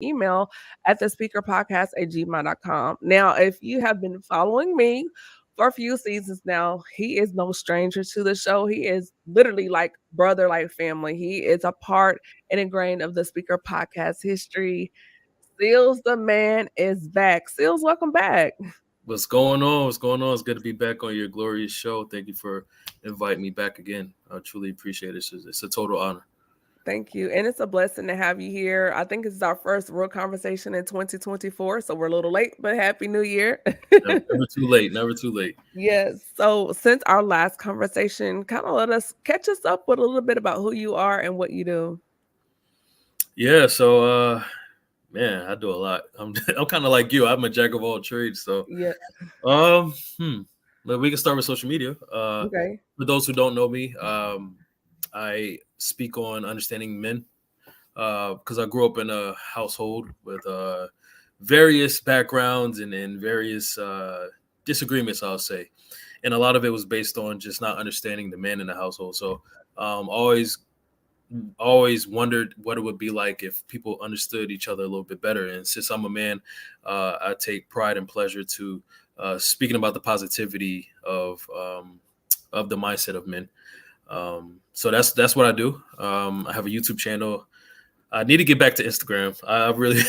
email at the speakerpodcast@gmail.com. Now, if you have been following me for a few seasons now, he is no stranger to the show. He is literally like brother, like family. He is a part and ingrained of the Speaker Podcast history. Sealz the Man is back. Sealz, welcome back. What's going on? What's going on? It's good to be back on your glorious show. Thank you for inviting me back again. I truly appreciate it. It's a total honor. Thank you. And it's a blessing to have you here. I think it's our first real conversation in 2024, so we're a little late, but happy new year. Never too late. Never too late. Yes. So since our last conversation, kind of let us catch us up with a little bit about who you are and what you do. Yeah. So, man, I do a lot. I'm kind of like you. I'm a jack of all trades. So, Yeah. um, but we can start with social media. Okay. For those who don't know me, I speak on understanding men because I grew up in a household with various backgrounds and various disagreements, I'll say. And a lot of it was based on just not understanding the man in the household. So always wondered what it would be like if people understood each other a little bit better. And since I'm a man, I take pride and pleasure to speaking about the positivity of the mindset of men. So that's what I do. I have a YouTube channel. I need to get back to Instagram. I really,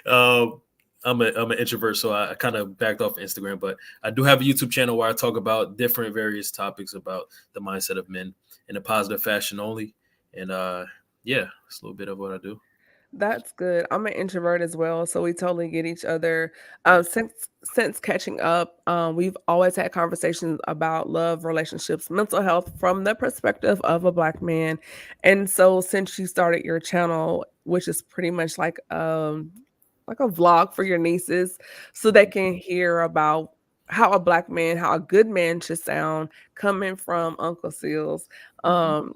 I'm an introvert, so I kind of backed off Instagram. But I do have a YouTube channel where I talk about different various topics about the mindset of men in a positive fashion only. And yeah, it's a little bit of what I do. That's good. I'm an introvert as well, so we totally get each other. Since catching up, we've always had conversations about love, relationships, mental health from the perspective of a Black man. And so, since you started your channel, which is pretty much like a vlog for your nieces, so they can hear about how a Black man, how a good man should sound coming from Uncle Sealz. Um,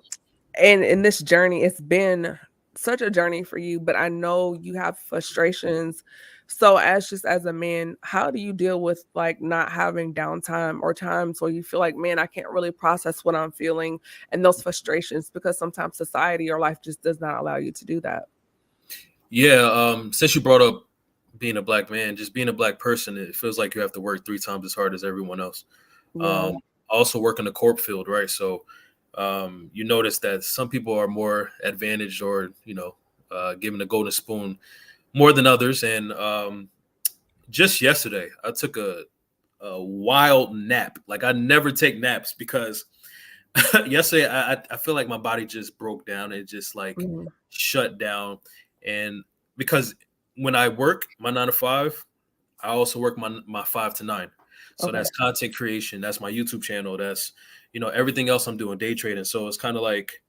and in this journey, it's been such a journey for you, but I know you have frustrations. So as a man, how do you deal with like not having downtime or times where you feel like, man, I can't really process what I'm feeling and those frustrations because sometimes society or life just does not allow you to do that. Yeah, since you brought up being a Black man, just being a Black person, it feels like you have to work 3 times as hard as everyone else. Yeah, I also work in the corp field, right? So you notice that some people are more advantaged or given a golden spoon more than others. And just yesterday, I took a wild nap. Like I never take naps because yesterday I feel like my body just broke down. It just like mhm, shut down. And because when I work my 9 to 5, I also work my 5 to 9. So okay, that's content creation. That's my YouTube channel. That's everything else I'm doing, day trading. So it's kind of like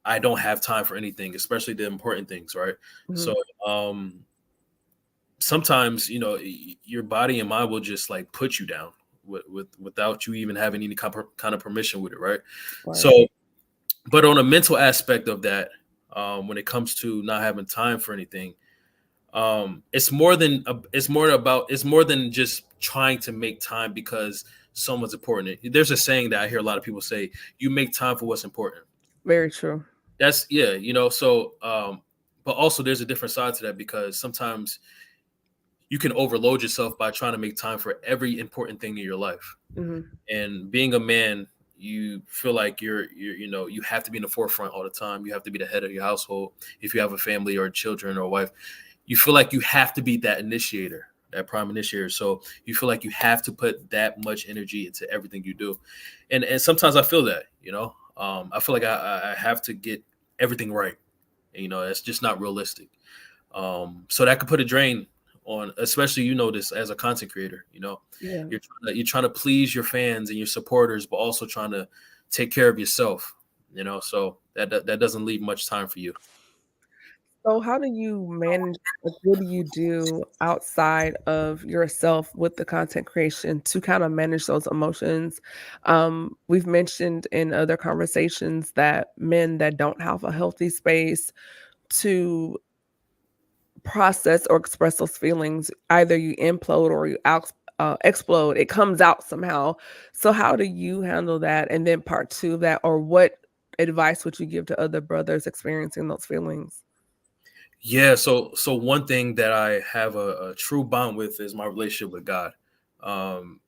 I don't have time for anything, especially the important things, right? mhm. So sometimes your body and mind will just like put you down without you even having any kind of permission with it, right? Right, So, but on a mental aspect of that, when it comes to not having time for anything, it's more than just trying to make time because someone's important. There's a saying that I hear a lot of people say: "You make time for what's important." very true. That's yeah, So, but also there's a different side to that because sometimes you can overload yourself by trying to make time for every important thing in your life. Mhm. And being a man, you feel like you have to be in the forefront all the time. You have to be the head of your household. If you have a family or children or a wife, you feel like you have to be that initiator, that prime initiator. So you feel like you have to put that much energy into everything you do. And sometimes I feel that, I feel like I have to get everything right. That's just not realistic. So that could put a drain on, especially this as a content creator. Yeah. You're trying to please your fans and your supporters, but also trying to take care of yourself. So that doesn't leave much time for you. So how do you manage, like, what do you do outside of yourself with the content creation to kind of manage those emotions? We've mentioned in other conversations that men that don't have a healthy space to process or express those feelings, either you implode or you explode. It comes out somehow. So how do you handle that? And then part two of that, or what advice would you give to other brothers experiencing those feelings? Yeah, so one thing that I have a true bond with is my relationship with God. Um,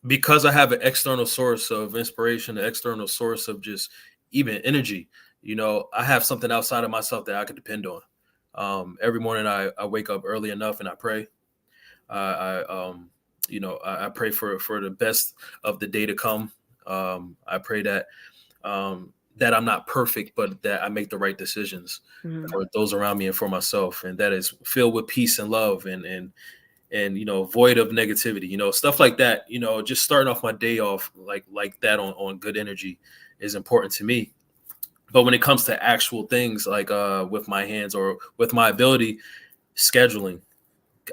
because I have an external source of inspiration, an external source of just even energy. I have something outside of myself that I can depend on. Every morning I wake up early enough and I pray. I pray for the best of the day to come. I pray that I'm not perfect, but that I make the right decisions Mhm. for those around me and for myself, and that is filled with peace and love, and void of negativity, stuff like that. Just starting off my day off like that on good energy is important to me. But when it comes to actual things like with my hands or with my ability, scheduling,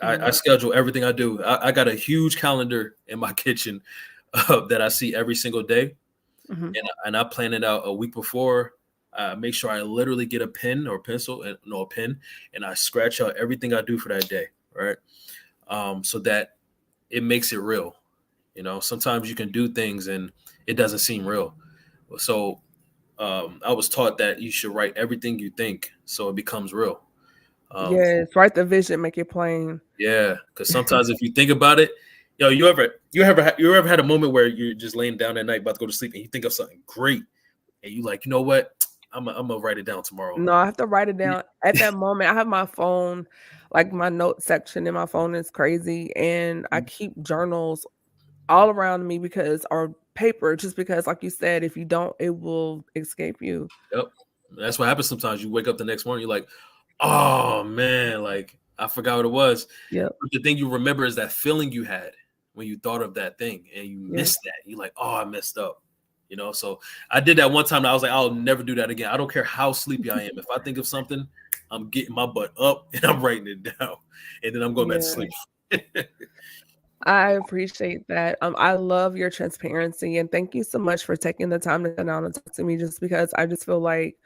I Mhm. schedule everything I do. I got a huge calendar in my kitchen that I see every single day, Mhm. and I plan it out a week before. Make sure I literally get a pen or pencil, and no, a pen, and I scratch out everything I do for that day, right? So that it makes it real. Sometimes you can do things and it doesn't seem real. So I was taught that you should write everything you think so it becomes real. Um, Yes, write the vision, make it plain. yeah, because sometimes if you think about it, you ever had a moment where you're just laying down at night about to go to sleep and you think of something great and you like, you know what, I'm gonna write it down tomorrow. No, I have to write it down. At that moment, I have my phone, like, my note section in my phone is crazy, and I keep journals all around me because or paper, just because, like you said, if you don't, it will escape you. Yep. That's what happens sometimes. You wake up the next morning, you're like, oh man, like I forgot what it was. Yep, But the thing you remember is that feeling you had when you thought of that thing and you yeah, missed that. You're like, oh, I messed up. So I did that one time and I was like, I'll never do that again. I don't care how sleepy I am. If I think of something, I'm getting my butt up and I'm writing it down. And then I'm going back to yeah. sleep. I appreciate that. I love your transparency and thank you so much for taking the time to sit down and talk to me just because I just feel like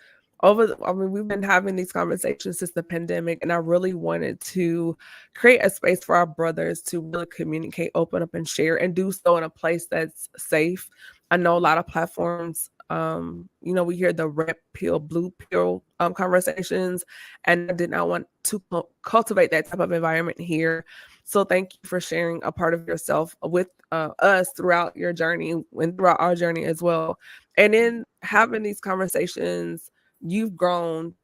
I mean, we've been having these conversations since the pandemic, and I really wanted to create a space for our brothers to really communicate, open up, and share, and do so in a place that's safe. I know a lot of platforms, we hear the red pill, blue pill conversations, and I did not want to cultivate that type of environment here. So thank you for sharing a part of yourself with us throughout your journey and throughout our journey as well. And in having these conversations, you've grown,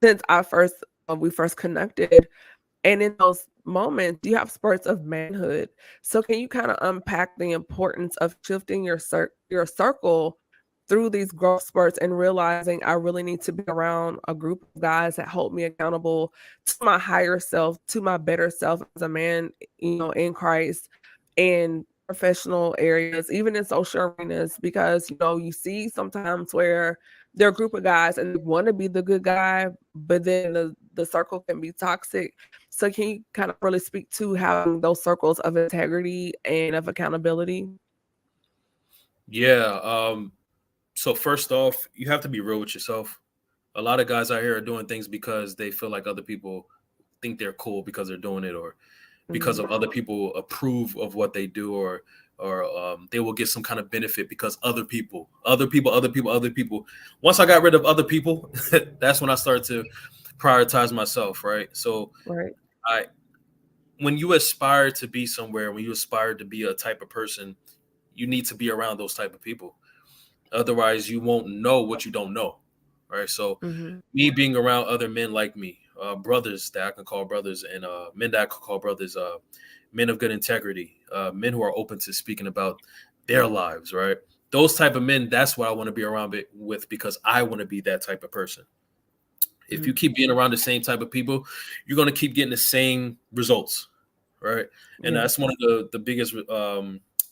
since we first connected. And in those moments, you have spurts of manhood. So can you kind of unpack the importance of shifting your circle through these growth spurts and realizing I really need to be around a group of guys that hold me accountable to my higher self, to my better self as a man, in Christ, in professional areas, even in social arenas, because you see sometimes where there are a group of guys and they want to be the good guy, but then the circle can be toxic. So can you kind of really speak to having those circles of integrity and of accountability? Yeah. So first off, you have to be real with yourself. A lot of guys out here are doing things because they feel like other people think they're cool because they're doing it, or because Mhm. of other people approve of what they do, or they will get some kind of benefit because other people. Once I got rid of other people, that's when I started to prioritize myself. Right. So Right. I, when you aspire to be somewhere, when you aspire to be a type of person, you need to be around those type of people. Otherwise, you won't know what you don't know. Right. So Mhm. me being around other men like me, brothers that I can call brothers, and men that I can call brothers, men of good integrity, men who are open to speaking about their lives, right? Those type of men, that's what I want to be around with, because I want to be that type of person. If Mhm. you keep being around the same type of people, you're going to keep getting the same results, right? And Yeah. that's one of the biggest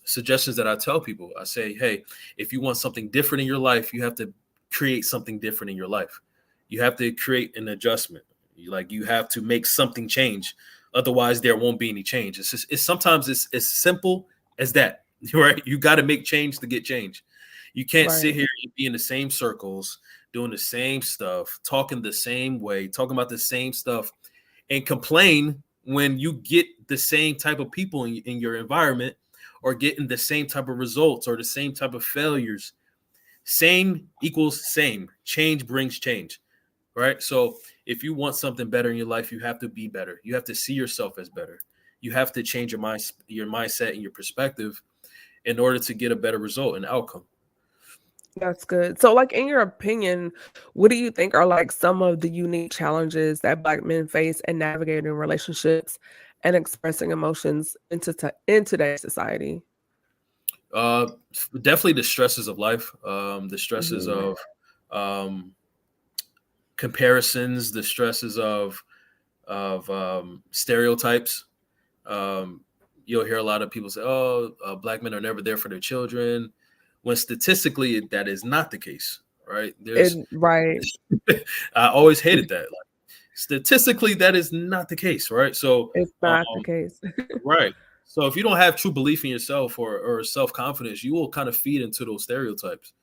suggestions that I tell people. I say, hey, if you want something different in your life, you have to create something different in your life. You have to create an adjustment. You have to make something change. Otherwise, there won't be any change. It's sometimes it's as simple as that, right? You got to make change to get change. You can't sit Right. here and be in the same circles, doing the same stuff, talking the same way, talking about the same stuff, and complain when you get the same type of people in your environment, or getting the same type of results or the same type of failures. Same equals same. Change brings change. right? So if you want something better in your life, you have to be better. You have to see yourself as better. You have to change your mindset and your perspective in order to get a better result and outcome. That's good. So, like, in your opinion, what do you think are like some of the unique challenges that Black men face in navigating relationships and expressing emotions in today's society? Uh, Definitely the stresses of life, the stresses Mhm. of um, comparisons, the stresses of stereotypes. Um, you'll hear a lot of people say, "Oh, black men are never there for their children," when statistically that is not the case. Right? There's, Right. I always hated that. Like, statistically, that is not the case. Right? So, It's not the um, case. right. So if you don't have true belief in yourself or self confidence, you will kind of feed into those stereotypes.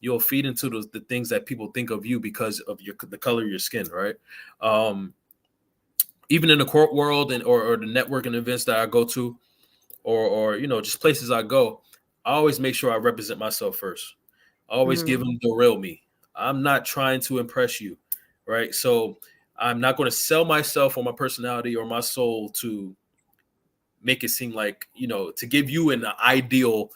You'll feed into the things that people think of you because of the color of your skin, right? Um, Even in the court world or the networking events that I go to, or just places I go, I always make sure I represent myself first. I always give Mhm. them the real me. I'm not trying to impress you, right? So I'm not going to sell myself or my personality or my soul to make it seem like to give you an ideal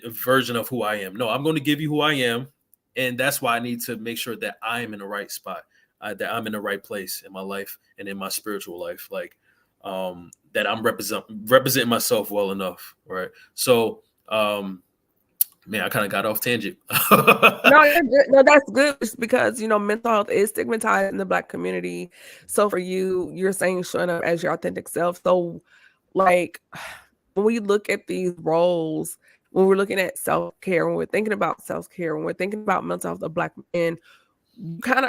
version of who I am. No, I'm going to give you who I am, and that's why I need to make sure that I am in the right spot, that I'm in the right place in my life and in my spiritual life, like that I'm representing myself well enough, right? So, man, I kind of got off tangent. No, you're good. No, that's good just because, mental health is stigmatized in the Black community. So for you, you're saying showing up as your authentic self. So, like, when we look at these roles, when we're looking at self-care, when we're thinking about self-care, when we're thinking about mental health of Black men,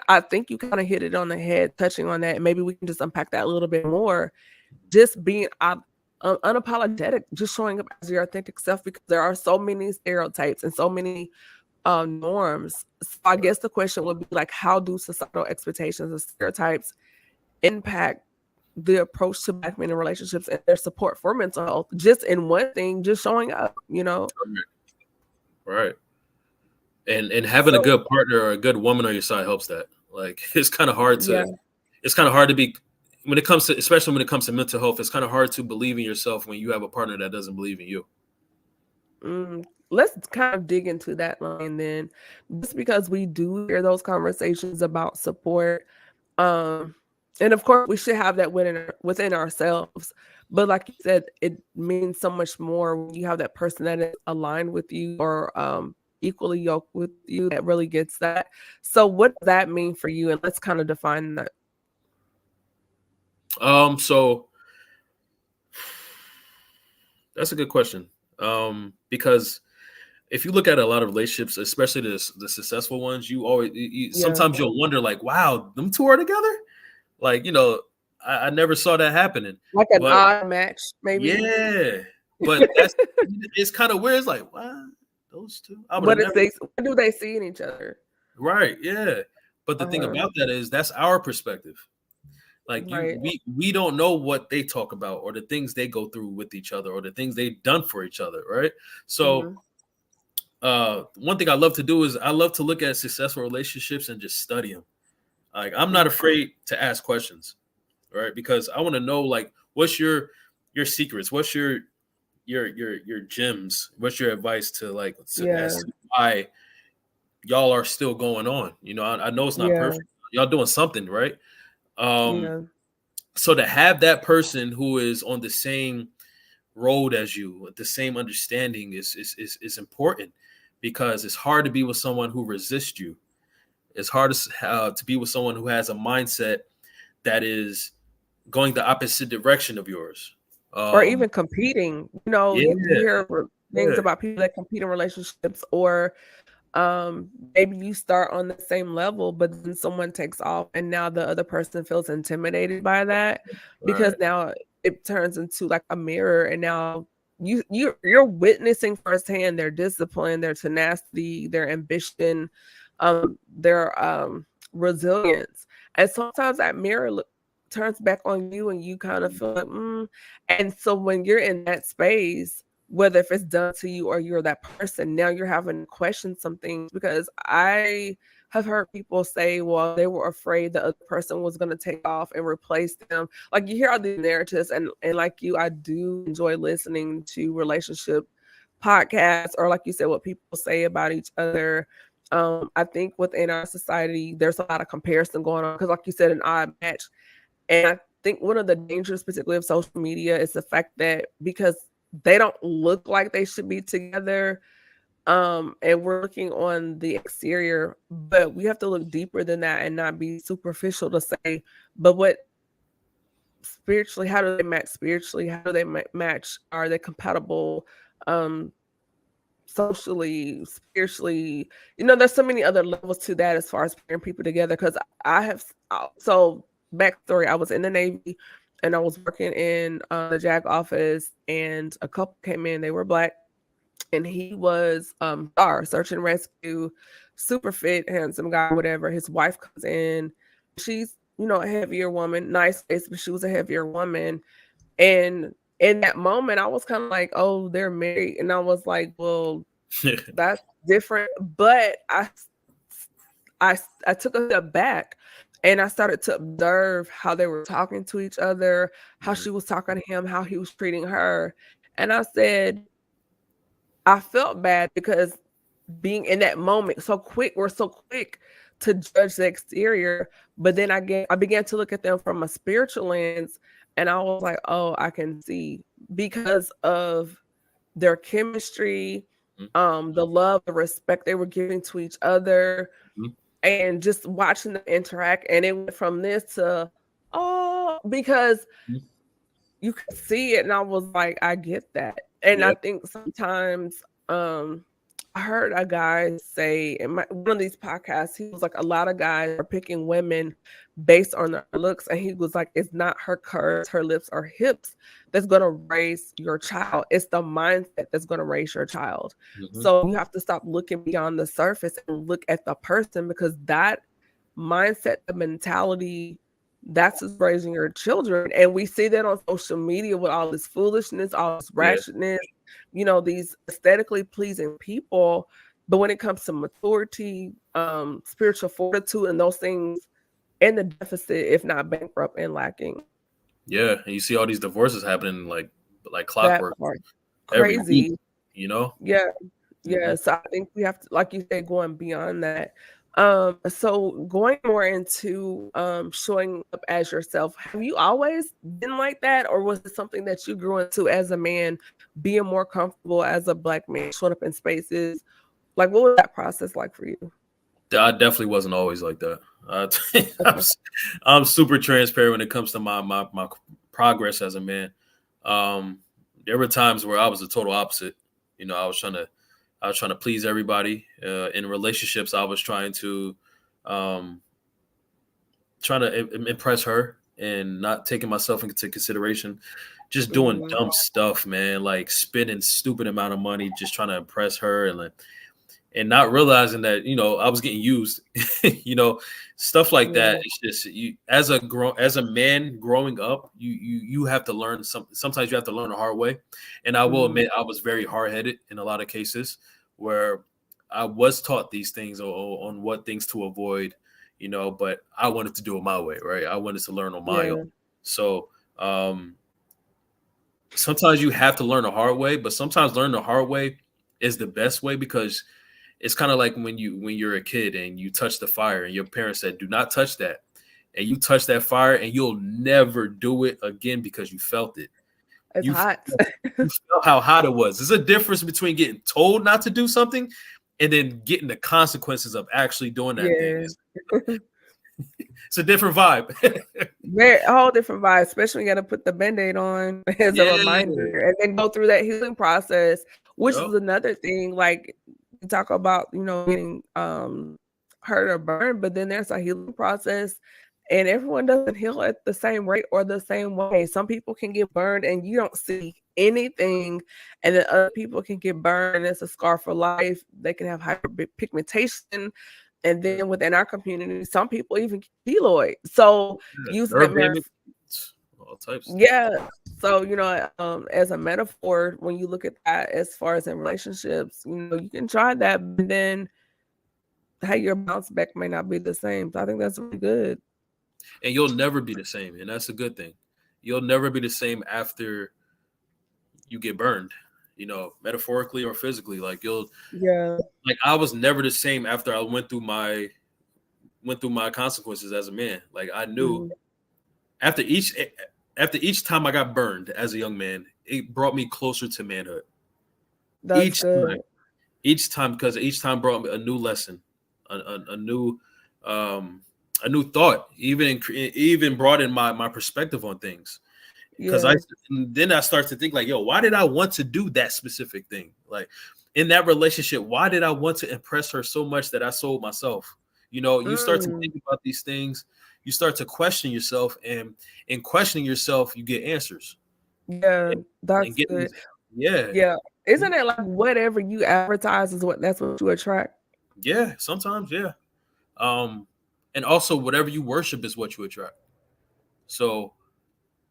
I think you kind of hit it on the head, touching on that. And maybe we can just unpack that a little bit more. Just being unapologetic, just showing up as your authentic self because there are so many stereotypes and so many norms. So I Right. guess the question would be like, how do societal expectations and stereotypes impact the approach to Black men in relationships and their support for mental health? Just in one thing, just showing up. Right. And having a So good partner or a good woman on your side helps that. Like yeah. it's kind of hard to be when it comes to, especially when it comes to mental health, it's kind of hard to believe in yourself when you have a partner that doesn't believe in you. Let's kind of dig into that line then. Just because we do hear those conversations about support, um, and of course we should have that within ourselves. But like you said, it means so much more when you have that person that is aligned with you or equally yoked with you that really gets that. So what does that mean for you? And let's kind of define that. So that's a good question. Because if you look at a lot of relationships, especially the successful ones, Yeah. sometimes you'll wonder, like, wow, them two are together. Like, I never saw that happening. Like an But odd match, maybe. yeah, but it's kind of weird. It's like, wow, those two. I would have never. What do they see in each other? Right. Yeah. But the thing Uh-huh. about that is that's our perspective. Like Right. we don't know what they talk about or the things they go through with each other or the things they've done for each other, right? So Mhm. one thing I love to do is I love to look at successful relationships and just study them. Like I'm not Mhm. afraid to ask questions, right? Because I want to know, like, what's your secrets? What's your gems? What's your advice to, like, as Yeah. to why y'all are still going on? I know it's not Yeah. perfect. Y'all doing something, right? Um, Yeah. so to have that person who is on the same road as you, with the same understanding is important because it's hard to be with someone who resists you. It's hard to be with someone who has a mindset that is going the opposite direction of yours. Or Um, even competing. yeah, You hear things yeah, about people that compete in relationships or maybe you start on the same level, but then someone takes off and now the other person feels intimidated by that because right, now it turns into like a mirror and now you're witnessing firsthand their discipline, their tenacity, their ambition, their resilience. And sometimes that mirror turns back on you and you kind of feel like, and so when you're in that space, whether if it's done to you or you're that person, now you're having to question some things because I have heard people say, well, they were afraid the other person was going to take off and replace them. Like you hear all these narratives, and like you, I do enjoy listening to relationship podcasts, or like you said, what people say about each other. I think within our society, there's a lot of comparison going on because, like you said, an odd match. And I think one of the dangers, particularly of social media, is the fact that because they don't look like they should be together, and we're looking on the exterior, but we have to look deeper than that and not be superficial to say, but what spiritually, how do they match spiritually? How do they match? Are they compatible? Um, Socially, spiritually, there's so many other levels to that as far as pairing people together. Because I have, so backstory, I was in the Navy and I was working in the JAG office, and a couple came in. They were Black, and he was STAR, search and rescue, super fit, handsome guy, whatever. His wife comes in, she's a heavier woman, nice face, but she was a heavier woman. And in that moment, I was kind of like, oh, they're married. And I was like, well, that's different. But I took a step back and I started to observe how they were talking to each other, how she was talking to him, how he was treating her. And I said, I felt bad because being in that moment we're so quick to judge the exterior, but then I began to look at them from a spiritual lens, and I was like, oh, I can see, because of their chemistry, Mhm. the love, the respect they were giving to each other, Mhm. and just watching them interact. And it went from this to, oh, because Mhm. you could see it, and I was like, I get that. And I Yeah. think sometimes, I heard a guy say in one of these podcasts, he was like, a lot of guys are picking women based on their looks. And he was like, it's not her curves, her lips, or hips that's going to raise your child. It's the mindset that's going to raise your child. Mhm. So you have to stop looking beyond the surface and look at the person, because that mindset, the mentality, that's just raising your children. And we see that on social media with all this foolishness, all this Yeah. ratchetness, these aesthetically pleasing people. But when it comes to maturity, spiritual fortitude, and those things, in the deficit, if not bankrupt and lacking. Yeah. And you see all these divorces happening like That clockwork part. every week, Crazy. you know? Yeah. Hmm. Yeah, so I think we have to, like you said, going beyond that. So going more into showing up as yourself. Have you always been like that, or was it something that you grew into as a man, being more comfortable as a Black man, showing up in spaces? Like, what was that process like for you? I definitely wasn't always like that. Uh, I'm, Okay. s- I'm super transparent when it comes to my progress as a man. Um, there were times where I was the total opposite. I was trying to please everybody. In relationships, I was um, trying to impress her and not taking myself into consideration. Just doing Mhm. dumb stuff, man. Like spending stupid amount of money just trying to impress her, and not realizing that I was getting used. Stuff like that. Yeah. It's just you as a man growing up, you have to learn sometimes you have to learn the hard way. And I will Mhm. admit I was very hard-headed in a lot of cases where I was taught these things on what things to avoid, but I wanted to do it my way, right? I wanted to learn on my own. Yeah. So sometimes you have to learn the hard way, but sometimes learn the hard way is the best way, because it's kind of like when you're a kid and you touch the fire and your parents said, "Do not touch that," and you touch that fire and you'll never do it again because you felt it. It's You hot. felt, you felt how hot it was. There's a difference between getting told not to do something and then getting the consequences of actually doing that thing. Yeah. It's a different vibe. Very a whole different vibe, especially when you gotta put the Band-Aid on as a Yeah. reminder and then go through that healing process, which is Yep. another thing. Like, you talk about, getting hurt or burned, but then there's a healing process, and everyone doesn't heal at the same rate or the same way. Some people can get burned and you don't see anything, and then other people can get burned and it's a scar for life. They can have hyperpigmentation, and Yeah. then within our community, some people even get keloid. So Yeah. using that Nerve damage, all types of stuff. yeah. So, as a metaphor, when you look at that as far as in relationships, you can try that, but then how your bounce back may not be the same. So I think that's really good. And you'll never be the same, and that's a good thing. You'll never be the same after you get burned, metaphorically or physically. Like Yeah. I was never the same after I went through my consequences as a man. Like I knew Mhm. after each time I got burned as a young man, it brought me closer to manhood. That's Each time, good. because each time brought me a new lesson, a new um, a new thought. Even brought in my perspective on things. Because Yeah. then I start to think like, yo, why did I want to do that specific thing? Like in that relationship, why did I want to impress her so much that I sold myself? You start to Mm. think about these things. You start to question yourself, and in questioning yourself, you get answers. Yeah. And That's getting good. these, yeah, Yeah. Isn't it like whatever you advertise is that's what you attract? yeah, sometimes, yeah. Um, and also whatever you worship is what you attract. So,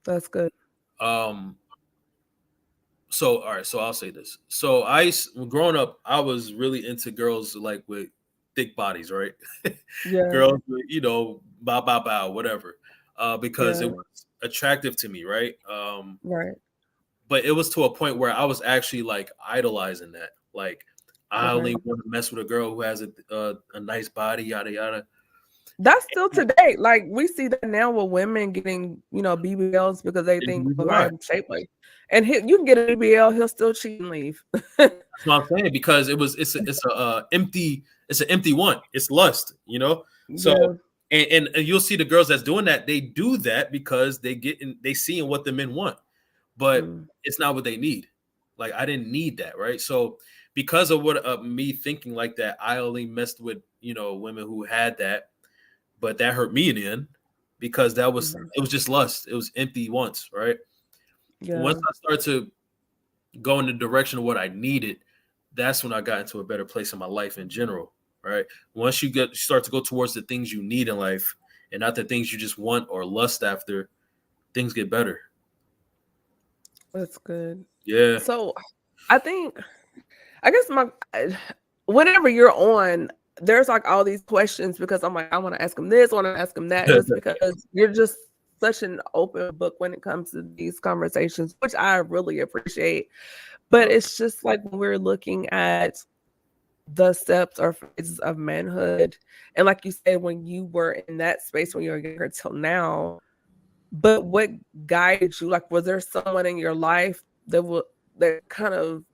That's good. um, all right, so I'll say this. So growing up, I was really into girls like with thick bodies, right? Yeah. Girls with, bow bow bow, whatever. Because it Yeah. was attractive to me, right? Right. But it was to a point where I was actually like idolizing that. Like I Okay. only want to mess with a girl who has a nice body, yada yada. That's still today. Like we see that now with women getting, BBLs because they And think, here's well, why. I'm shaped like, and you can get a BBL, he'll still cheat and leave. That's what I'm saying, because it's an empty want. It's lust, So Yeah. and you'll see the girls that's doing that. They do that because they seeing what the men want, but Mm. it's not what they need. Like I didn't need that, right? So because of what me thinking like that, I only messed with women who had that, but that hurt me in the end because Mhm. it was just lust. It was empty wants, right? Once Yeah. I started to go in the direction of what I needed, that's when I got into a better place in my life in general. Right. Once you start to go towards the things you need in life and not the things you just want or lust after, things get better. That's good. Yeah. So I think I guess whenever you're on, there's like all these questions because I'm like, I want to ask him this, I want to ask him that, just because you're just such an open book when it comes to these conversations, which I really appreciate. But it's just like when we're looking at the steps or phases of manhood, and like you said, when you were in that space when you were younger till now, but what guided you? Like, was there someone in your life that kind of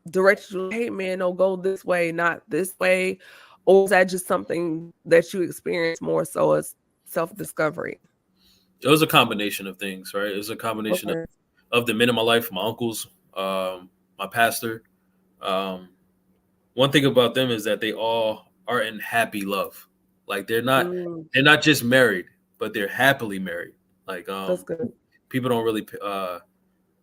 directed you, hey man, no, go this way, not this way? Or was that just something that you experienced more so as self-discovery? It was a combination of things, right? It was a combination Okay. of the men in my life, my uncles, my pastor. Um, One thing about them is that they all are in happy love. Like Mm, they're not just married, but they're happily married. Like that's good. people don't really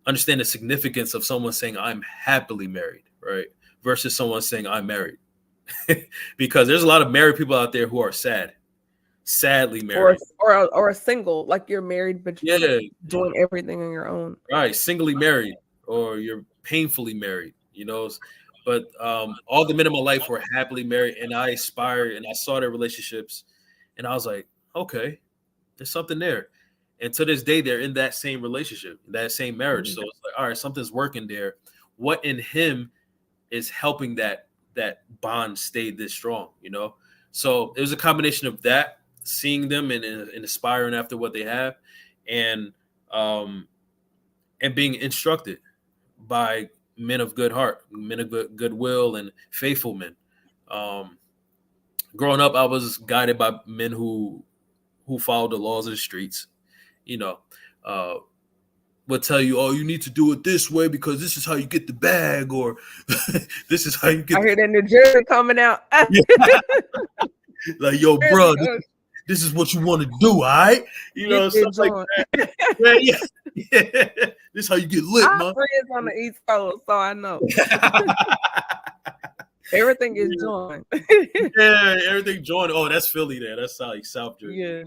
understand the significance of someone saying I'm happily married, right? Versus someone saying I'm married. Because there's a lot of married people out there who are sadly Or married. or a single, like you're married, but you're Yeah, doing everything on your own. right. Singly married, or you're painfully married, But all the men in my life were happily married, and I aspired and I saw their relationships, and I was like, okay, there's something there. And to this day, they're in that same relationship, that same marriage. Mhm. So it's like, all right, something's working there. What in him is helping that bond stay this strong, So it was a combination of that, seeing them and aspiring after what they have, and um and being instructed by men of good heart, men of goodwill, and faithful men. Um, Growing up, I was guided by men who followed the laws of the streets. You know, uh, would tell you, "Oh, you need to do it this way because this is how you get the bag," or "This is how you I get hear that New Jersey coming out. the like, yo, Jersey, bro, this is what you want to do, all right? get Stuff that like joint. that. Yeah, yeah, yeah. This is how you get I lit, have man. friends on the East Coast, so I know. Everything is joint. Yeah, everything joined. Oh, that's Philly there. That's like South Jersey. Yeah.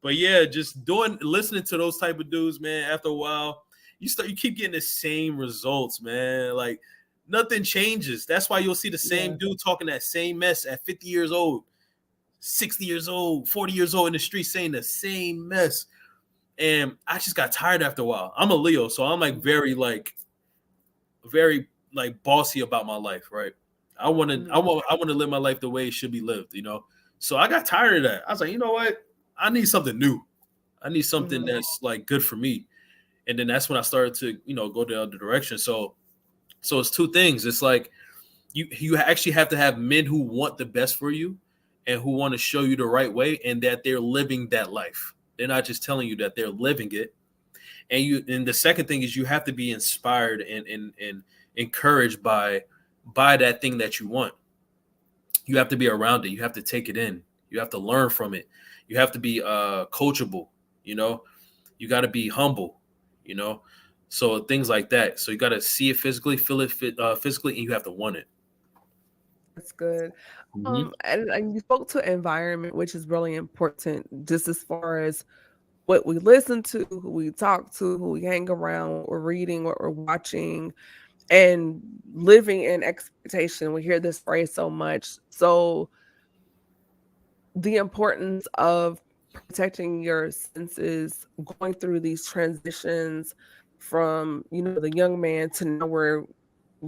But yeah, just listening to those type of dudes, man. After a while, you keep getting the same results, man. Like Nothing changes. That's why you'll see the same Yeah. dude talking that same mess at 50 years old, 60 years old, 40 years old in the street saying the same mess. And I just got tired after a while. I'm a Leo, so I'm like very like bossy about my life, right? Mhm. I want to live my life the way it should be lived, you know. So I got tired of that. I was like, you know what? I need something new. I need something Mhm. that's like good for me. And then that's when I started to, go the other direction. So it's two things. It's like you actually have to have men who want the best for you and who want to show you the right way and that they're living that life. They're not just telling you that they're living it. And the second thing is you have to be inspired and encouraged by that thing that you want. You have to be around it. You have to take it in. You have to learn from it. You have to be coachable, you know. You got to be humble, you know. So things like that. So you got to see it physically, feel it physically, and you have to want it. That's good. Hmm. And you spoke to environment, which is really important, just as far as what we listen to, who we talk to, who we hang around, what we're reading, what we're watching, and living in expectation. We hear this phrase so much. So the importance of protecting your senses, going through these transitions from, the young man to now where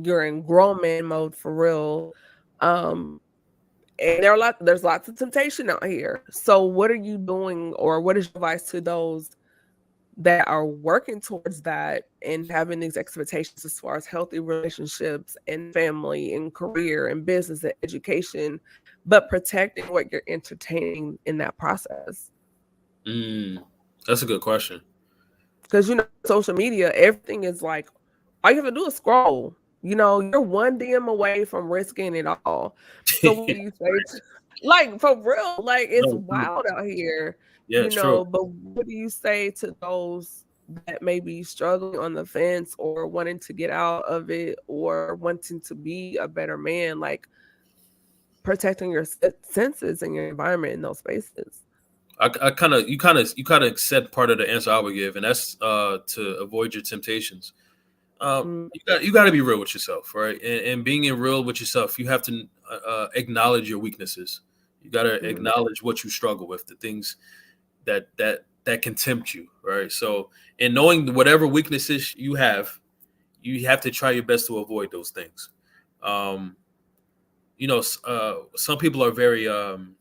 you're in grown man mode for real. Um, and there's lots of temptation out here. So what are you doing, or what is your advice to those that are working towards that and having these expectations as far as healthy relationships and family and career and business and education, but protecting what you're entertaining in that process? Mm, that's a good question. Because social media, everything is like, all you have to do is scroll. You're one DM away from risking it all. So what do you say to, like, for real, like, it's No, wild out here, yeah, it's true. but what do you say to those that may be struggling on the fence or wanting to get out of it or wanting to be a better man, like protecting your senses and your environment in those spaces? I you kind of said part of the answer I would give, and that's to avoid your temptations. Mm, You got to be real with yourself, right? And being in real with yourself, you have to acknowledge your weaknesses. You got to mhm. acknowledge what you struggle with, the things that can tempt you, right? So, in knowing whatever weaknesses you have to try your best to avoid those things. Um, some people are very um,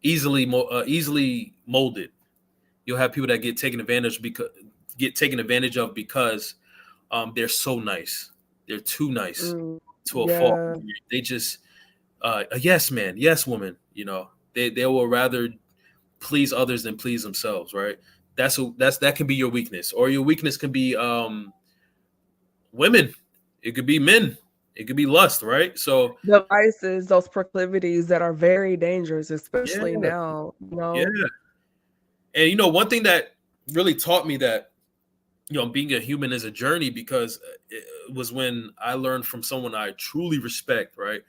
easily molded. You'll have people that get taken advantage of because they're so nice. They're too nice Mm, to a fault. yeah. They just a yes man, yes woman. They will rather please others than please themselves. Right. That can be your weakness, or your weakness can be women. It could be men. It could be lust. Right. So The vices, those proclivities that are very dangerous, yeah, especially now, yeah. And one thing that really taught me that being a human is a journey, because it was when I learned from someone I truly respect, right?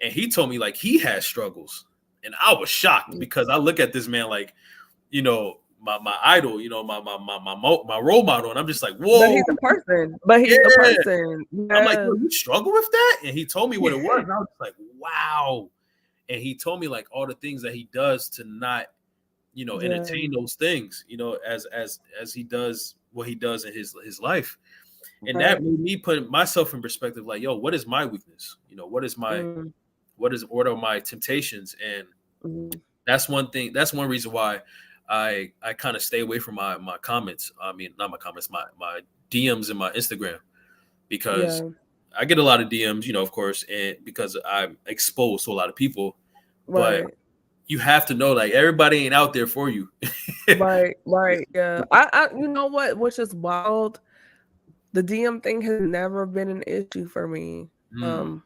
And he told me like he has struggles, and I was shocked Mm. because I look at this man like my idol, my role model, and I'm just like, But whoa, he's a person, but yeah. he's a person. I'm like, Yeah. yo, you struggle with that? And he told me what it was, and I was just like, wow. And he told me like all the things that he does to not Yeah. entertain those things, as he does what he does in his life. And that Right. made me put myself in perspective, like, yo, what is my weakness? Mm, What are my temptations? And mhm. that's one thing. That's one reason why I kind of stay away from my comments. I mean, not my comments, my DMs in my Instagram, because Yeah. I get a lot of DMs, of course, and because I'm exposed to a lot of people. But Right. you have to know, like, everybody ain't out there for you. Right. Right. Yeah. I you know what? Which is wild. The DM thing has never been an issue for me. Mm, Um,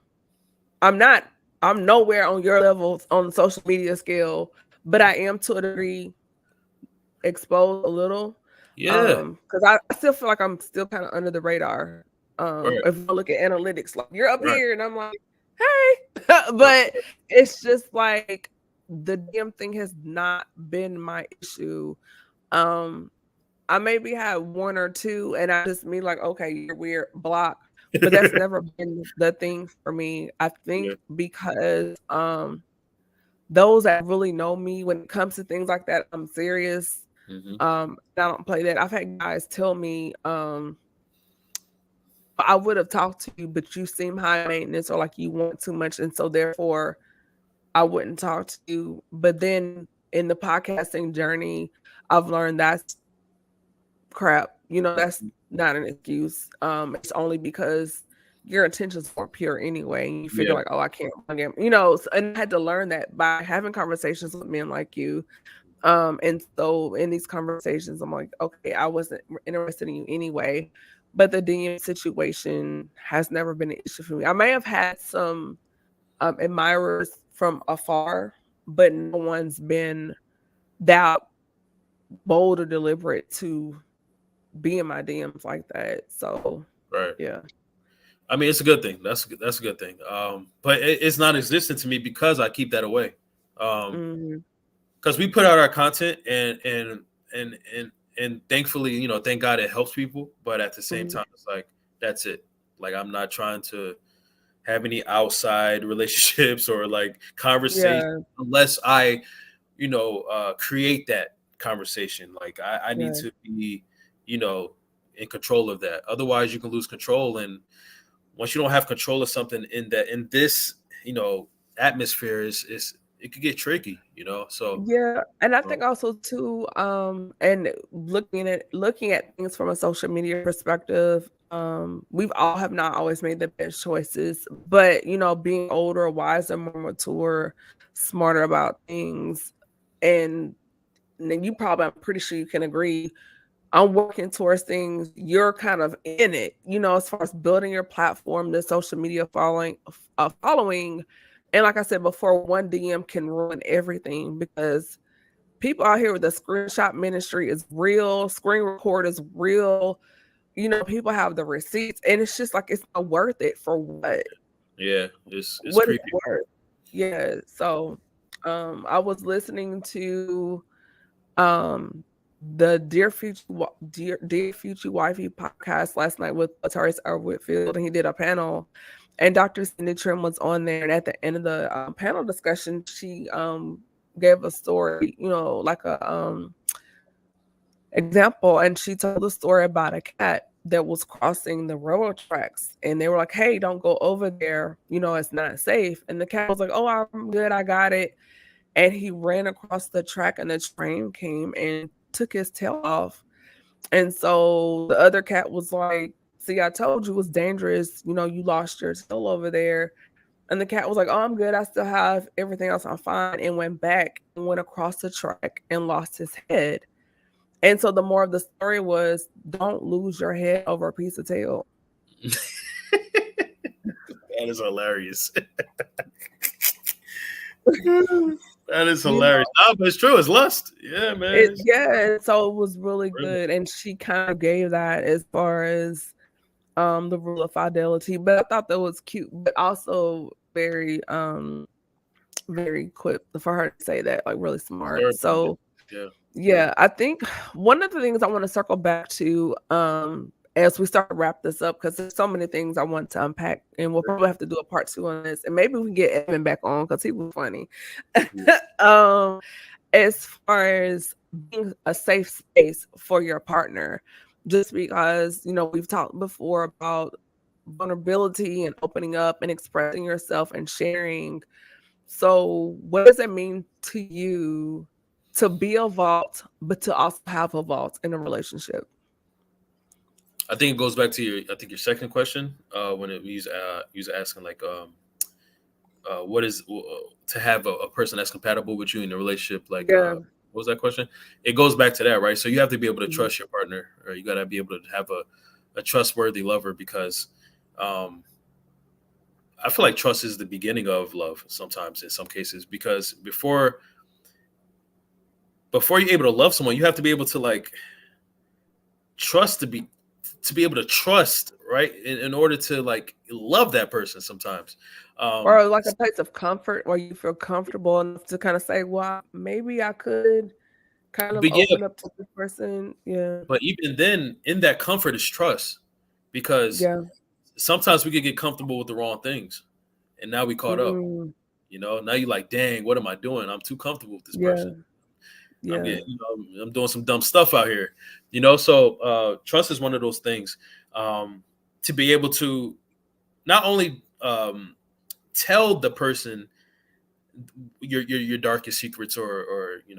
I'm not. I'm nowhere on your levels on the social media scale, but I am to a degree exposed a little. yeah, Because I still feel like I'm still kind of under the radar. right, If I look at analytics, like you're up right, here, and I'm like, hey, right. but it's just like the damn thing has not been my issue. Um, I maybe had one or two, and I just mean like, okay, you're weird, block. But that's never been the thing for me. I Yeah. think because those that really know me when it comes to things like that, I'm serious. Hmm. I don't play that. I've had guys tell me, I would have talked to you, but you seem high maintenance or like you want too much, and so therefore I wouldn't talk to you. But then in the podcasting journey, I've learned that's crap. That's not an excuse. It's only because your intentions weren't pure anyway. And you figure Yeah. like, oh, I can't bug him. And I had to learn that by having conversations with men like you. And so in these conversations, I'm like, okay, I wasn't interested in you anyway. But the DM situation has never been an issue for me. I may have had some admirers from afar, but no one's been that bold or deliberate to be in my DMs like that. So Right. yeah. I mean, it's a good thing. That's a good thing. But it's non-existent to me because I keep that away. Mhm. Because we put out our content and and thankfully, thank God it helps people. But at the same Mhm. time, it's like that's it. Like I'm not trying to have any outside relationships or like conversation Yeah, unless I, create that conversation. Like I need yeah. to be, you know, in control of that. Otherwise, you can lose control, and once you don't have control of something in this, atmosphere is it could get tricky. So Yeah, and I um, think also too, and looking at things from a social media perspective, we've all have not always made the best choices, but being older, wiser, more mature, smarter about things, and then you probably, I'm pretty sure you can agree, I'm working towards things. You're kind of in it, as far as building your platform, the social media following, and like I said before, one DM can ruin everything because people out here with the screenshot ministry is real, screen record is real. People have the receipts, and it's just like it's not worth it for what? yeah, it's What is it creepy. worth? Yeah. So, I was listening to um the Dear Future Wifey podcast last night with Taurus R. Whitfield, and he did a panel, and Dr. Cindy Trim was on there. And at the end of the panel discussion, she gave a story, like a example, and she told a story about a cat that was crossing the railroad tracks, and they were like, "Hey, don't go over there. It's not safe." And the cat was like, "Oh, I'm good. I got it." And he ran across the track, and the train came and took his tail off. And so the other cat was like, "See, I told you it was dangerous. You lost your tail over there." And the cat was like, "Oh, I'm good. I still have everything else. I'm fine." And went back and went across the track and lost his head. And so the more of the story was, don't lose your head over a piece of tail. That is hilarious. That is You hilarious. No, but it's true. It's lust. Yeah, man. yeah, so it was really Real. good. And she kind of gave that as far as the rule of fidelity. But I thought that was cute, but also very quick for her to say that, like really smart. Very funny. So Yeah. yeah, I think one of the things I want to circle back to as we start to wrap this up, because there's so many things I want to unpack, and we'll probably have to do a part two on this, and maybe we can get Evan back on because he was funny. um, as far as being a safe space for your partner, just because we've talked before about vulnerability and opening up and expressing yourself and sharing. So, what does it mean to you to be a vault, but to also have a vault in a relationship? I think it goes back to your second question when he's asking like what is to have a person that's compatible with you in a relationship, like Yeah. what was that question? It goes back to that, right? So you have to be able to Mhm. trust your partner, or you got to be able to have a trustworthy lover, because um I feel like trust is the beginning of love sometimes, in some cases, because before you're able to love someone, you have to be able to like trust to be able to trust, right, in order to like love that person sometimes. Or like a place of comfort where you feel comfortable enough to kind of say, well, maybe I could. kind of But yeah, open up to this person. Yeah. but even then, in that comfort is trust, because Yeah. sometimes we could get comfortable with the wrong things, and now we caught up. Mm, Now you're like, dang, what am I doing? I'm too comfortable with this yeah. person. I'm Yeah. getting, I'm doing some dumb stuff out here. So trust is one of those things, to be able to not only tell the person your darkest secrets, or I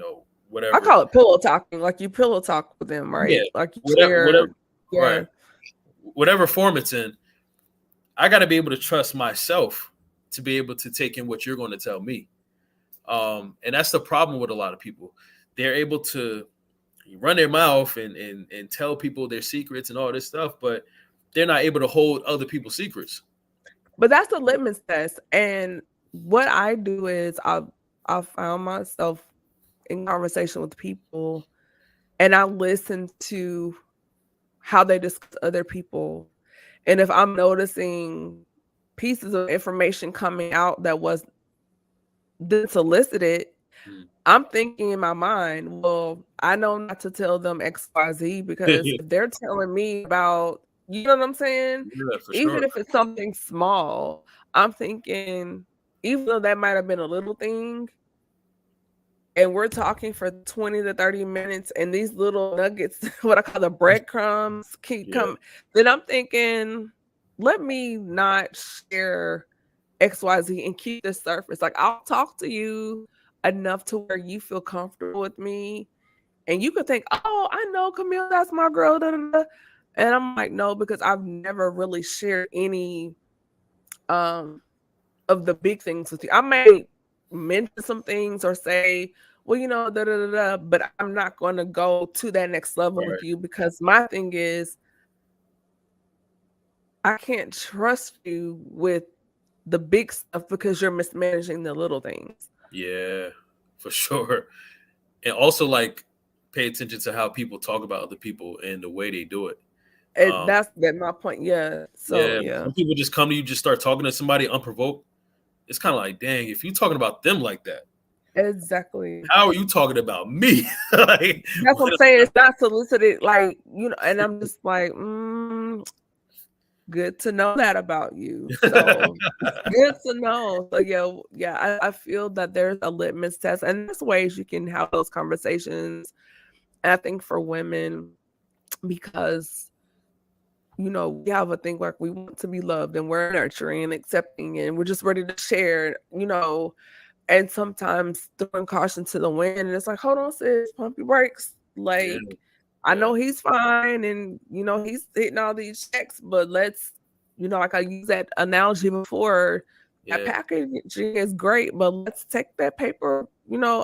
whatever. call it pillow talking. Like you pillow talk with them, Yeah, right? Like you whatever, share. right, Yeah. whatever form it's in. I got to be able to trust myself to be able to take in what you're going to tell me. And that's the problem with a lot of people. They're able to run their mouth and tell people their secrets and all this stuff, but they're not able to hold other people's secrets. But that's the litmus test. And what I do is I found myself in conversation with people and I listen to how they discuss other people. And if I'm noticing pieces of information coming out that was then solicited, Mm. I'm thinking in my mind, well, I know not to tell them XYZ because if they're telling me about, you know what I'm saying? Yeah, for Even sure. if it's something small, I'm thinking, even though that might have been a little thing, and we're talking for 20 to 30 minutes, and these little nuggets, what I call the breadcrumbs, keep Yeah, coming, then I'm thinking, let me not share XYZ and keep this surface. Like I'll talk to you enough to where you feel comfortable with me. And you could think, oh, I know Camille, that's my girl. Da, da, da. And I'm like, no, because I've never really shared any um of the big things with you. I may mention some things or say, well, da da da da, but I'm not gonna go to that next level with right. you because my thing is I can't trust you with the big stuff because you're mismanaging the little things. Yeah, for sure. And also, like, pay attention to how people talk about other people and the way they do it. And Um, that's my point. Yeah. So yeah, yeah. some people just come to you, just start talking to somebody unprovoked. It's kind of like, dang, if you talking about them like that, Exactly. how are you talking about me? Like, That's what I'm what saying. It's not solicited, like, and I'm just like, good to know that about you. So it's good to know. So yeah, I feel that there's a litmus test, and there's ways you can have those conversations. And I think for women, because we have a thing like we want to be loved and we're nurturing and accepting and we're just ready to share. And sometimes throwing caution to the wind, and it's like, hold on, sis, pump your brakes. yeah, Like, I yeah, know he's fine, and he's hitting all these checks, but like I used that analogy before. That yeah, packaging is great, but let's take that paper,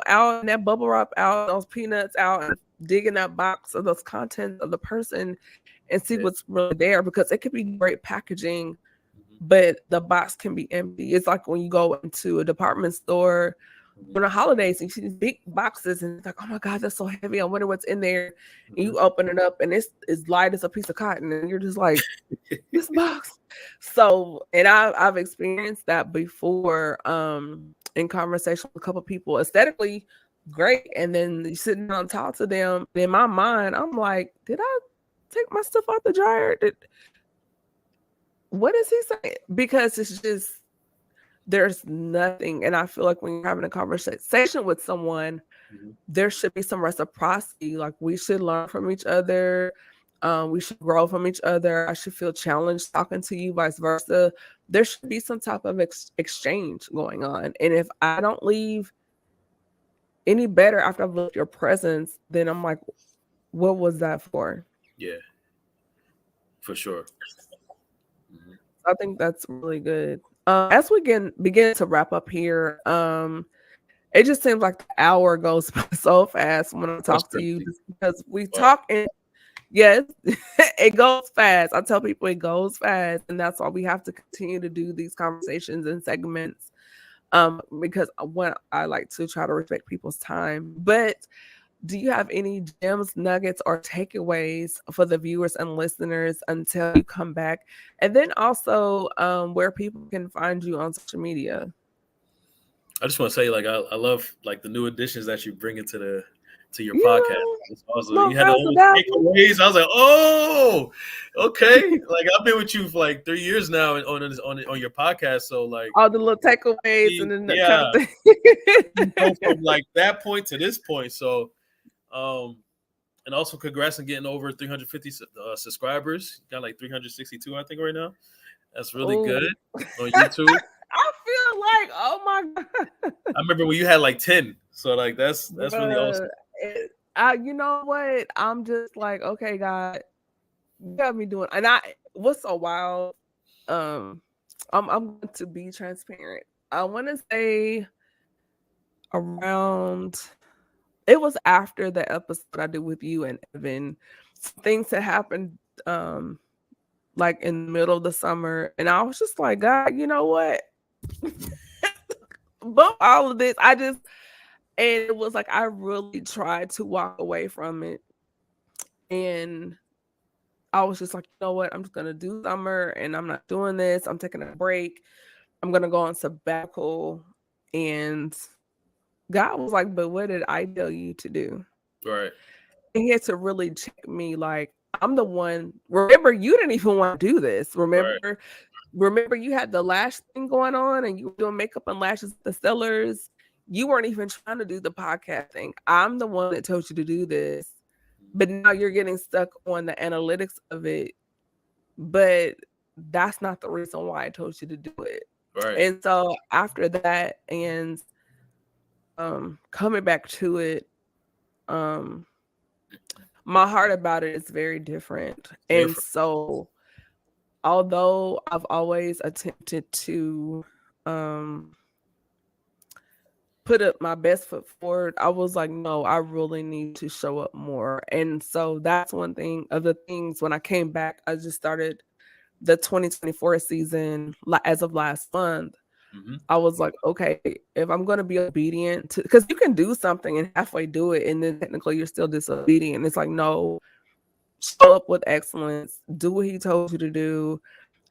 out and that bubble wrap out, those peanuts out, and dig in that box of those contents of the person and see yeah. what's really there because it could be great packaging Mhm, but the box can be empty. It's like when you go into a department store mhm, during the holidays and you see these big boxes and it's like, oh my God, that's so heavy. I wonder what's in there. And mhm. you open it up and it's as light as a piece of cotton. And you're just like, this box. So, and I've experienced that before in conversation with a couple of people, aesthetically great. And then you sitting down and talk to them. And in my mind, I'm like, did I take my stuff out the dryer? What is he saying? Because it's just there's nothing, and I feel like when you're having a conversation with someone, Mhm. there should be some reciprocity. Like we should learn from each other. We should grow from each other. I should feel challenged talking to you, vice versa. There should be some type of exchange going on. And if I don't leave any better after I've left your presence, then I'm like, what was that for? Yeah, for sure. Mhm. I think that's really good. As we begin to wrap up here, it just seems like the hour goes by so fast when I That's talk to you, crazy. just because we Wow. talk and yes, it goes fast. I tell people it goes fast, and that's why we have to continue to do these conversations and segments. Because when I like to try to respect people's time. But do you have any gems, nuggets, or takeaways for the viewers and listeners until you come back? And then also where people can find you on social media. I just want to say, like, I love like the new additions that you bring into to your You podcast. know, It's awesome. little You had the razzle little dazzle. takeaways. I was like, oh, okay. Like I've been with you for like 3 years now on your podcast. So like, All the little takeaways and then the kind yeah, of thing. you go from like that point to this point. So, and also congrats on getting over 350 subscribers. Got like 362, I think, right now. That's really good Oh, on YouTube. I feel like, oh my god, I remember when you had like 10. So like that's really bruh. awesome. You know what? I'm just like, okay, God, you got me doing. And what's so wild? Um, I'm going to be transparent. I want to say around. It was after the episode I did with you and Evan. Things had happened, like in the middle of the summer, and I was just like, God, you know what? But all of this, and it was like I really tried to walk away from it, and I was just like, you know what? I'm just gonna do summer, and I'm not doing this. I'm taking a break. I'm gonna go on sabbatical, and God was like, but what did I tell you to do? Right. And he had to really check me, like, I'm the one. Remember, you didn't even want to do this. Right. Remember, you had the lash thing going on, and you were doing makeup and lashes at the sellers. You weren't even trying to do the podcast thing. I'm the one that told you to do this, but now you're getting stuck on the analytics of it. But that's not the reason why I told you to do it. Right. And so after that, and coming back to it, um, my heart about it is very different. And Different. so although I've always attempted to put up my best foot forward, I was like, no, I really need to show up more. And so that's one thing of the things when I came back, I just started the 2024 season as of last month. Mm-hmm. I was like, okay, if I'm going to be obedient to, because you can do something and halfway do it, and then technically you're still disobedient. It's like, no, show up with excellence, do what he told you to do.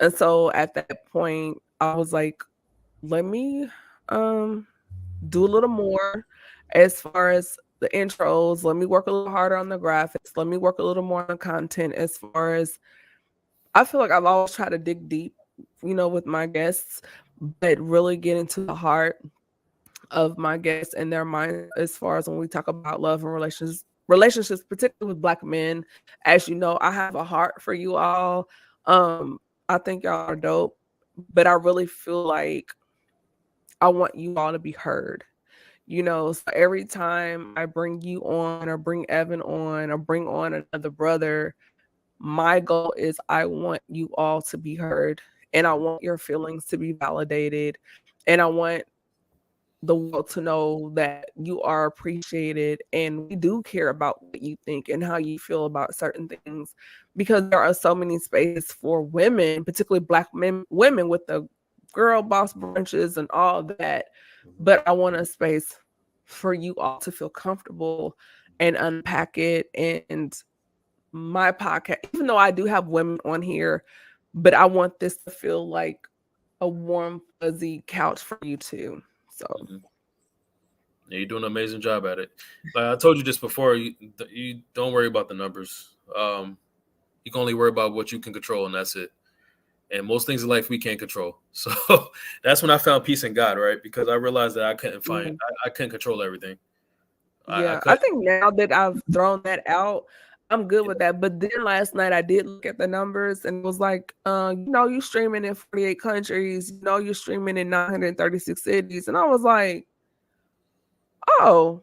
And so at that point, I was like, let me do a little more as far as the intros. Let me work a little harder on the graphics. Let me work a little more on the content as far as I feel like I've always tried to dig deep, with my guests, but really get into the heart of my guests and their mind as far as when we talk about love and relationships, particularly with Black men. As you know, I have a heart for you all. I think y'all are dope, but I really feel like I want you all to be heard. So every time I bring you on or bring Evan on or bring on another brother, my goal is I want you all to be heard, and I want your feelings to be validated, and I want the world to know that you are appreciated and we do care about what you think and how you feel about certain things, because there are so many spaces for women, particularly Black women with the girl boss brunches and all that. But I want a space for you all to feel comfortable and unpack it. And my podcast, even though I do have women on here, but I want this to feel like a warm, fuzzy couch for you too. So Yeah, you're doing an amazing job at it. Like I told you this before, you don't worry about the numbers. You can only worry about what you can control, and that's it. And most things in life we can't control. So that's when I found peace in God, right? Because I realized that I couldn't I couldn't control everything. I I couldn't. think now that I've thrown that out, I'm good with that. But then last night I did look at the numbers and was like, you're streaming in 48 countries, you're streaming in 936 cities. And I was like, oh,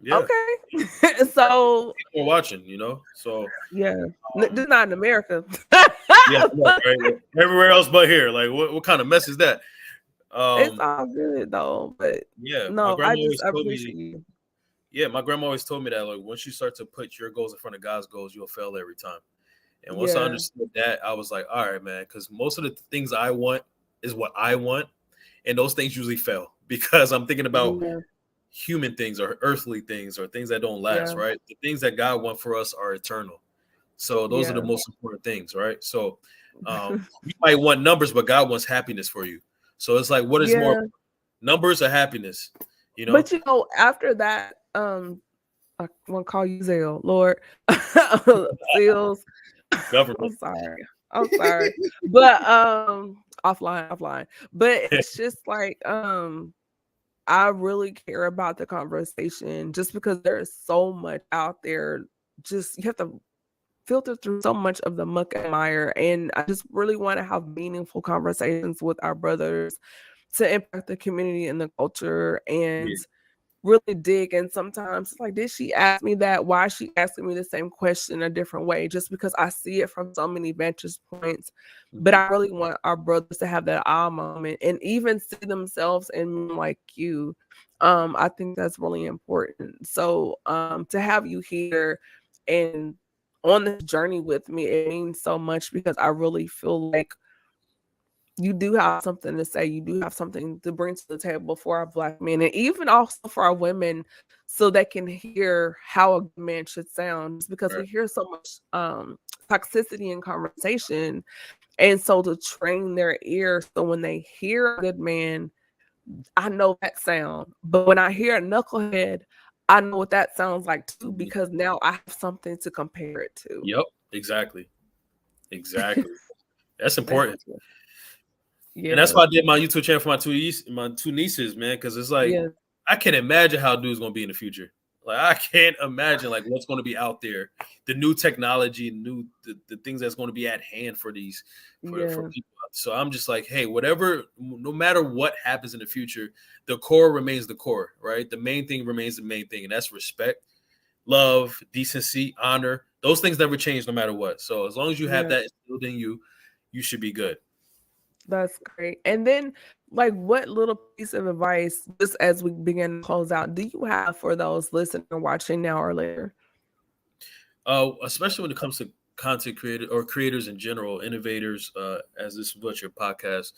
Yeah. okay. So People are watching, So yeah, just not in America. yeah, right. Everywhere else but here. Like what kind of mess is that? It's all good though. But Yeah, my no, grandma always I told appreciate me. you. Yeah, my grandma always told me that like once you start to put your goals in front of God's goals, you'll fail every time. And once I Yeah. understood that, I was like, all right, man, because most of the things I want is what I want, and those things usually fail because I'm thinking about Yeah. human things or earthly things or things that don't last, Yeah. right? The things that God wants for us are eternal. So those are the Yeah. most important things, right? So you might want numbers, but God wants happiness for you. So it's like, what is more, Yeah. numbers or happiness? But after that, I want to call you Zell, Lord. Seals. Government. I'm sorry. I'm sorry. But offline, offline. But it's just like I really care about the conversation just because there is so much out there. Just you have to filter through so much of the muck and mire. And I just really want to have meaningful conversations with our brothers to impact the community and the culture and Yeah. really dig. And sometimes it's like, did she ask me that? Why is she asking me the same question a different way? Just because I see it from so many vantage points. But Mhm. I really want our brothers to have that aha moment and even see themselves in men like you. I think that's really important. So to have you here and on this journey with me, it means so much because I really feel like you do have something to say. You do have something to bring to the table for our Black men and even also for our women so they can hear how a good man should sound. Just because we Right. hear so much toxicity in conversation. And so to train their ear so when they hear a good man, I know that sound. But when I hear a knucklehead, I know what that sounds like too, Mhm. because now I have something to compare it to. Yep. Exactly. Exactly. That's That's important. And that's yeah. why I did my YouTube channel for my two nieces, man, because it's like Yeah. I can't imagine how dude's gonna be in the future. Like I can't imagine like what's gonna be out there, the new technology, the things that's going to be at hand for these for Yeah. people. So I'm just like, hey, whatever, no matter what happens in the future, the core remains the core, right? The main thing remains the main thing, and that's respect, love, decency, honor. Those things never change no matter what. So as long as you have Yeah. that instilled in you, you should be good. That's great. And then, like, what little piece of advice, just as we begin to close out, do you have for those listening or watching now or later? Especially when it comes to content creator or creators in general, innovators, as this is what your podcast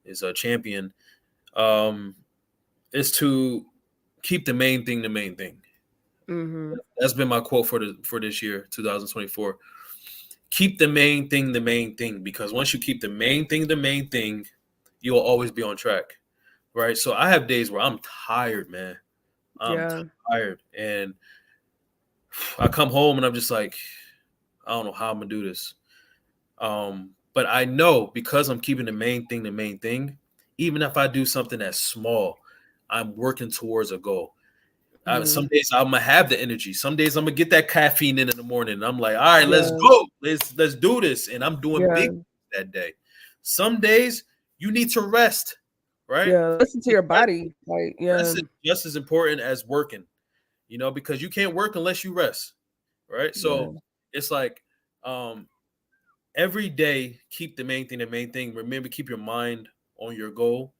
is a champion, um, is to keep the main thing the main thing. Mhm. That's been my quote for this year, 2024. Keep the main thing the main thing, because once you keep the main thing the main thing, you'll always be on track, right? So I have days where I'm tired, man. I'm Yeah. tired, and I come home and I'm just like, I don't know how I'm gonna do this. But I know because I'm keeping the main thing, even if I do something that's small, I'm working towards a goal. Some Mhm. days I'm gonna have the energy. Some days I'm gonna get that caffeine in the morning. And I'm like, all right, let's Yeah. go. Let's do this. And I'm doing big Yeah. that day. Some days you need to rest, right? Yeah. Listen to your Rest, body. Like, yeah. rest is just as important as working, because you can't work unless you rest, right? Yeah. So it's like um every day, keep the main thing the main thing. Remember, keep your mind on your goal,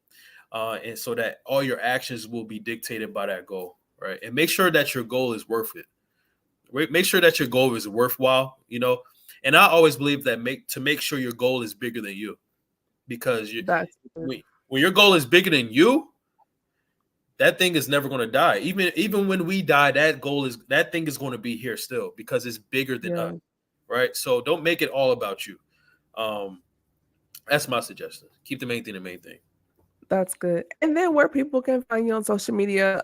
and so that all your actions will be dictated by that goal, right? And make sure that your goal is worth it. Right? Make sure that your goal is worthwhile. And I always believe that make sure your goal is bigger than you, because That's good. when your goal is bigger than you, that thing is never going to die. Even when we die, that thing is going to be here still because it's bigger than us, Yeah. right? So don't make it all about you. Um, That's my suggestion. Keep the main thing the main thing. That's good. And then where people can find you on social media.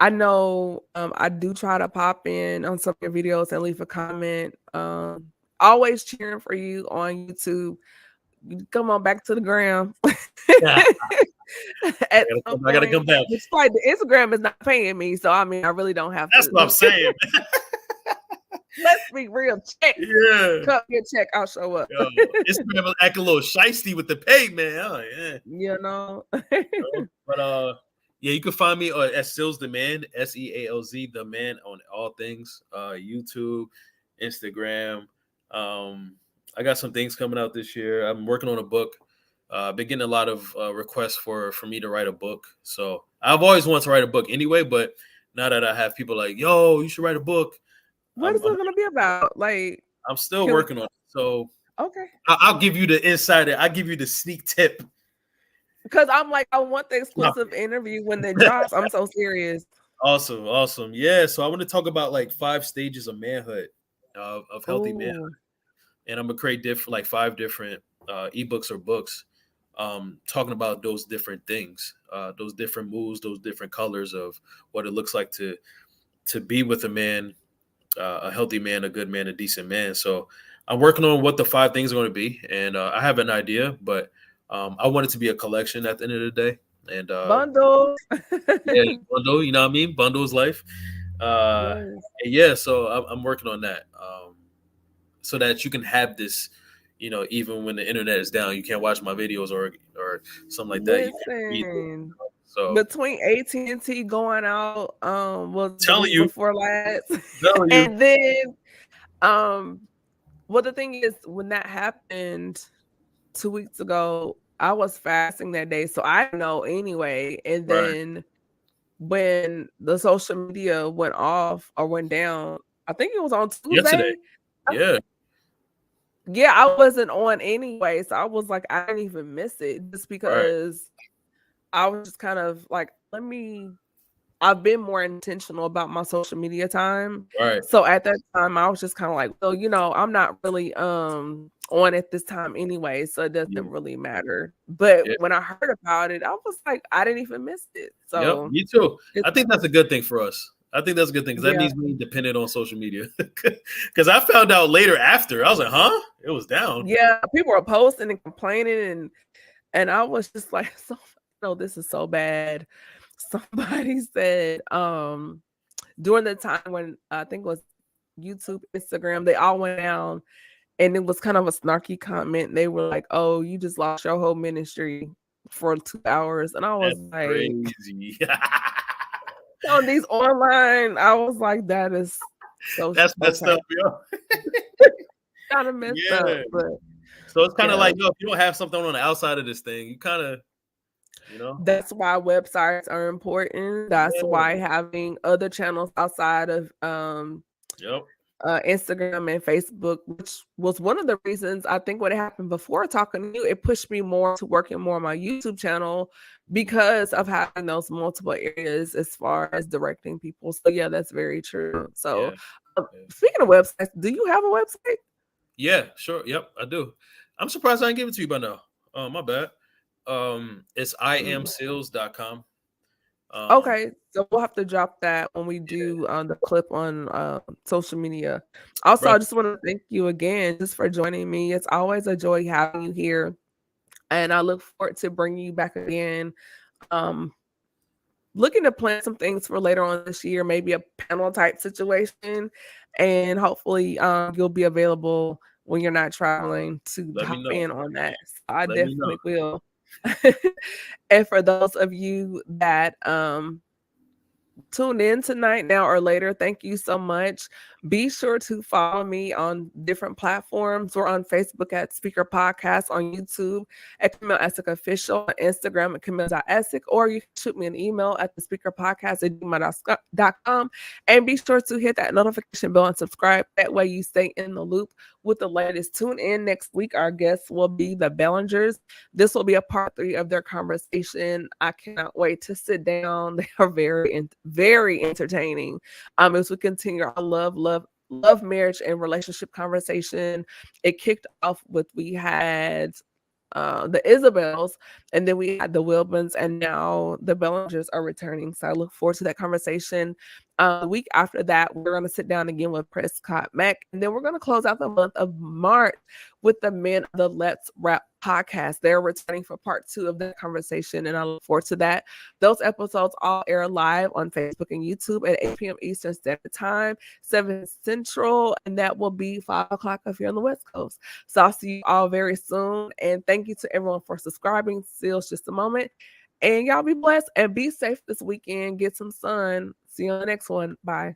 I know I do try to pop in on some of your videos and leave a comment. Always cheering for you on YouTube. Come on back to the gram Yeah, at some I gotta point. come back. Which like the Instagram is not paying me, so I mean I really don't have That's to. what I'm saying. Let's be real. Check, Yeah. cut me a check. I'll show up. Yo, Instagram was acting a little shisty with the pay, man. Oh, yeah. You know. But yeah, you can find me at Sealz The Man, Sealz The Man on all things. YouTube, Instagram. I got some things coming out this year. I'm working on a book. Been getting a lot of requests for me to write a book. So I've always wanted to write a book anyway, but now that I have people like, yo, you should write a book, What I'm is it gonna be about? Like, I'm still can we? working on it. So Okay. I'll give you the insider. I'll give you the sneak tip. Because I'm like, I want the exclusive interview when it drops. I'm so serious. Awesome, awesome. Yeah, so I want to talk about like 5 stages of manhood, of healthy man, Oh, and I'm gonna create different like 5 different ebooks or books, talking about those different things, those different moves, those different colors of what it looks like to be with a man, a healthy man, a good man, a decent man. So I'm working on what the 5 things are going to be, and I have an idea, but I want it to be a collection at the end of the day. And Bundles. yeah, bundle, you know what I mean? Bundle is life. Yes. And yeah, so I'm working on that, so that you can have this, even when the internet is down, you can't watch my videos or something like that. You can read it. Listen, So between AT&T going out, was the telling week you, before last, telling you, and then, um, well, the thing is, when that happened 2 weeks ago, I was fasting that day, so I didn't know anyway. And right? then when the social media went off or went down, I think it was on Yesterday, Tuesday. I yeah, Yeah, I wasn't on anyway, so I was like, I didn't even miss it just right, because I was just kind of like, I've been more intentional about my social media time. right, So at that time, I was just kind of like, well, I'm not really on at this time anyway, so it doesn't yeah, really matter. But yeah. when I heard about it, I was like, I didn't even miss it. Yep, So me too. it's I think that's a good thing for us. I think that's a good thing because that yeah, means we ain't dependent on social media. Because I found out later after, I was like, "Huh? It was down." yeah, people are posting and complaining and I was just like, so no, this is so bad. Somebody said, during the time when I think it was YouTube, Instagram, they all went down, and it was kind of a snarky comment. They were like, "Oh, you just lost your whole ministry for 2 hours." And I was That's like, crazy. on these online, I was like, that is so That's messed okay. up, yo. Kinda messed up, Yeah. but So it's kind of yeah. like, yo, if you don't have something on the outside of this thing, you kind of, you know, That's why websites are important. That's yeah, why having other channels outside of yep, Instagram and Facebook, which was one of the reasons I think what happened before talking to you, it pushed me more to working more on my YouTube channel because of having those multiple areas as far as directing people. So yeah, that's very true. So yeah, yeah, speaking of websites, do you have a website? yeah, sure, yep, I do. I'm surprised I didn't give it to you by now. My bad. It's Mm. iamseals.com. Um, Okay, so we'll have to drop that when we do the clip on social media. Also, right, I just want to thank you again just for joining me. It's always a joy having you here, and I look forward to bringing you back again. Um, Looking to plan some things for later on this year, maybe a panel type situation, and hopefully you'll be available when you're not traveling to let me hop know. in on that. So I Let me know. definitely will. And for those of you that tune in tonight now or later, thank you so much. Be sure to follow me on different platforms. We're on Facebook at Speaker Podcast, on YouTube at Camille Essick Official, on Instagram at Camille.Essick, or you can shoot me an email at the Speaker Podcast at gmail.com. And be sure to hit that notification bell and subscribe. That way you stay in the loop with the latest. Tune in next week. Our guests will be the Bellingers. This will be a part 3 of their conversation. I cannot wait to sit down. They are very entertaining. As we continue our love, marriage, and relationship conversation. It kicked off with we had the Isabels, and then we had the Wilbans, and now the Bellingers are returning. So I look forward to that conversation. The week after that, we're going to sit down again with Prescott Mack, and then we're going to close out the month of March with the men of the Let's Rap podcast. They're returning for part 2 of that conversation, and I look forward to that. Those episodes all air live on Facebook and YouTube at 8 p.m. Eastern Standard Time, 7 Central, and that will be 5 o'clock if you're on the West Coast. So I'll see you all very soon. And thank you to everyone for subscribing. Sealz Just a Moment. And y'all be blessed and be safe this weekend. Get some sun. See you on the next one. Bye.